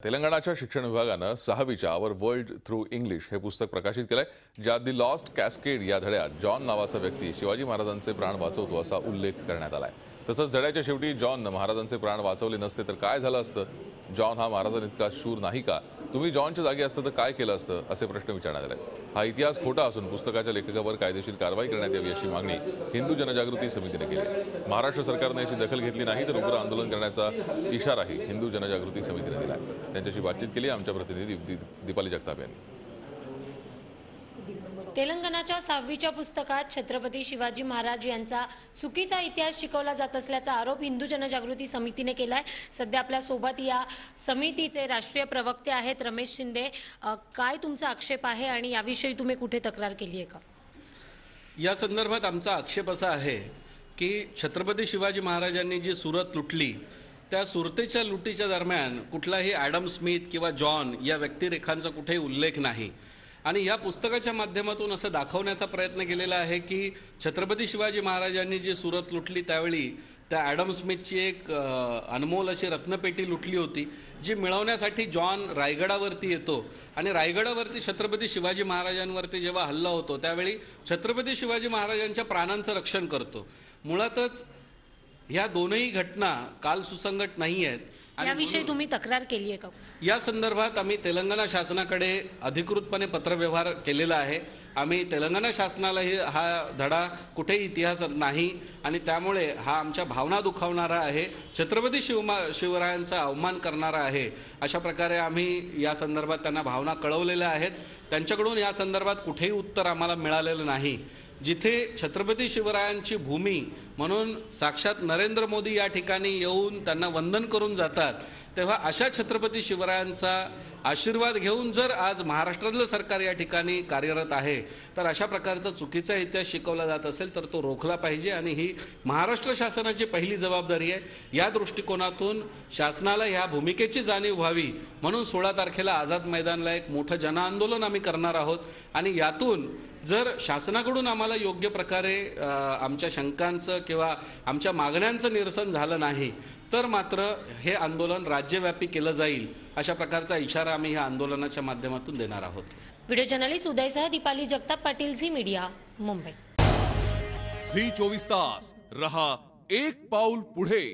तेलंगणाच्या शिक्षण विभागानं 6वीच्या आवर वर्ल्ड थ्रू इंग्लिश हे पुस्तक प्रकाशित केलंय, ज्यात दी लॉस्ट कॅस्केड या धड्यात जॉन नावाचा व्यक्ती शिवाजी महाराजांचे प्राण वाचवतो असा उल्लेख करण्यात आलाय। तसंच धड्याच्या शेवटी जॉननं महाराजांचे प्राण वाचवले नसते तर काय झालं असतं, जॉन हा महाराजांइतका शूर नाही का, तुम्ही जॉनच्या जागी असतं तर काय केलं असतं, असे प्रश्न विचारण्यात आले। हा इतिहास खोटा असून पुस्तकाच्या लेखकावर कायदेशीर कारवाई करण्यात यावी अशी मागणी हिंदू जनजागृती समितीने केली। महाराष्ट्र सरकारने याची दखल घेतली नाही तर उग्र आंदोलन करण्याचा इशाराही हिंदू जनजागृती समितीने दिला। त्यांच्याशी बातचीत केली आमच्या प्रतिनिधी दीपाली जगताप यांनी। तेलंगणाच्या 6वीच्या पुस्तकात छत्रपती शिवाजी महाराज यांचा चुकीचा इतिहास शिकवला जात असल्याचा आरोप हिंदू जनजागृती समितीने केलाय। सध्या आपल्या सोबत या समितीचे राष्ट्रीय प्रवक्ते आहेत रमेश शिंदे। काय तुमचा आक्षेप आहे आणि याविषयी तुम्ही कुठे तक्रार केली आहे का? या संदर्भात आमचा आक्षेप असा आहे की छत्रपती शिवाजी महाराजांनी जी सुरत लुटली त्या सुरतेच्या लुटीच्या दरम्यान कुठलाही ॲडम स्मिथ किंवा जॉन या व्यक्तिरेखांचा कुठेही उल्लेख नाही। आणि या पुस्तकाच्या माध्यमातून असं दाखवण्याचा प्रयत्न केलेला आहे की छत्रपती शिवाजी महाराजांनी जी सुरत लुटली त्यावेळी त्या ॲडम स्मिथची एक अनमोल अशी रत्नपेटी लुटली होती, जी मिळवण्यासाठी जॉन रायगडावरती येतो आणि रायगडावरती छत्रपती शिवाजी महाराजांवरती जेव्हा हल्ला होतो त्यावेळी छत्रपती शिवाजी महाराजांच्या प्राणांचं रक्षण करतो। मुळातच ह्या दोनही घटना काल सुसंगत नाही आहेत। याविषयी तुम्ही तक्रार केली आहे का? या संदर्भात आम्ही तेलंगणा शासनाकडे अधिकृतपणे पत्रव्यवहार केलेला आहे। आम्ही तेलंगणा शासनालाही हा धडा कुठेही इतिहासात नाही आणि त्यामुळे हा आमच्या भावना दुखावणारा आहे, छत्रपती शिवरायांचा अवमान करणारा आहे, अशा प्रकारे आम्ही या संदर्भात त्यांना भावना कळवलेल्या आहेत। त्यांच्याकडून या संदर्भात कुठेही उत्तर आम्हाला मिळालेलं नाही। जिथे छत्रपती शिवरायांची भूमी म्हणून साक्षात नरेंद्र मोदी या ठिकाणी येऊन त्यांना वंदन करून जातात, तेव्हा अशा छत्रपती शिवरायांचा आशीर्वाद घेऊन जर आज महाराष्ट्रातलं सरकार या ठिकाणी कार्यरत आहे तर अशा प्रकारचा चुकीचा इतिहास शिकवला जात असेल तर तो रोखला पाहिजे आणि ही महाराष्ट्र शासनाची पहिली जबाबदारी आहे। या दृष्टिकोनातून शासनाला ह्या भूमिकेची जाणीव व्हावी म्हणून 16 तारखेला आझाद मैदानला एक मोठं जनआंदोलन आम्ही करणार आहोत आणि यातून जर शासनाकडून आम्हाला योग्य प्रकारे आमच्या शंकांचं किंवा आमच्या मागण्यांचं निरसन झालं नाही तर मात्र हे आंदोलन राज्यव्यापी केलं जाईल, अशा प्रकारचा इशारा आम्ही या आंदोलनाच्या माध्यमातून देणार आहोत। व्हिडिओ जर्नलिस्ट उदयसह दीपाली जगताप पाटील, झी मीडिया, मुंबई। झी 24 तास रहा एक पाऊल पुढे।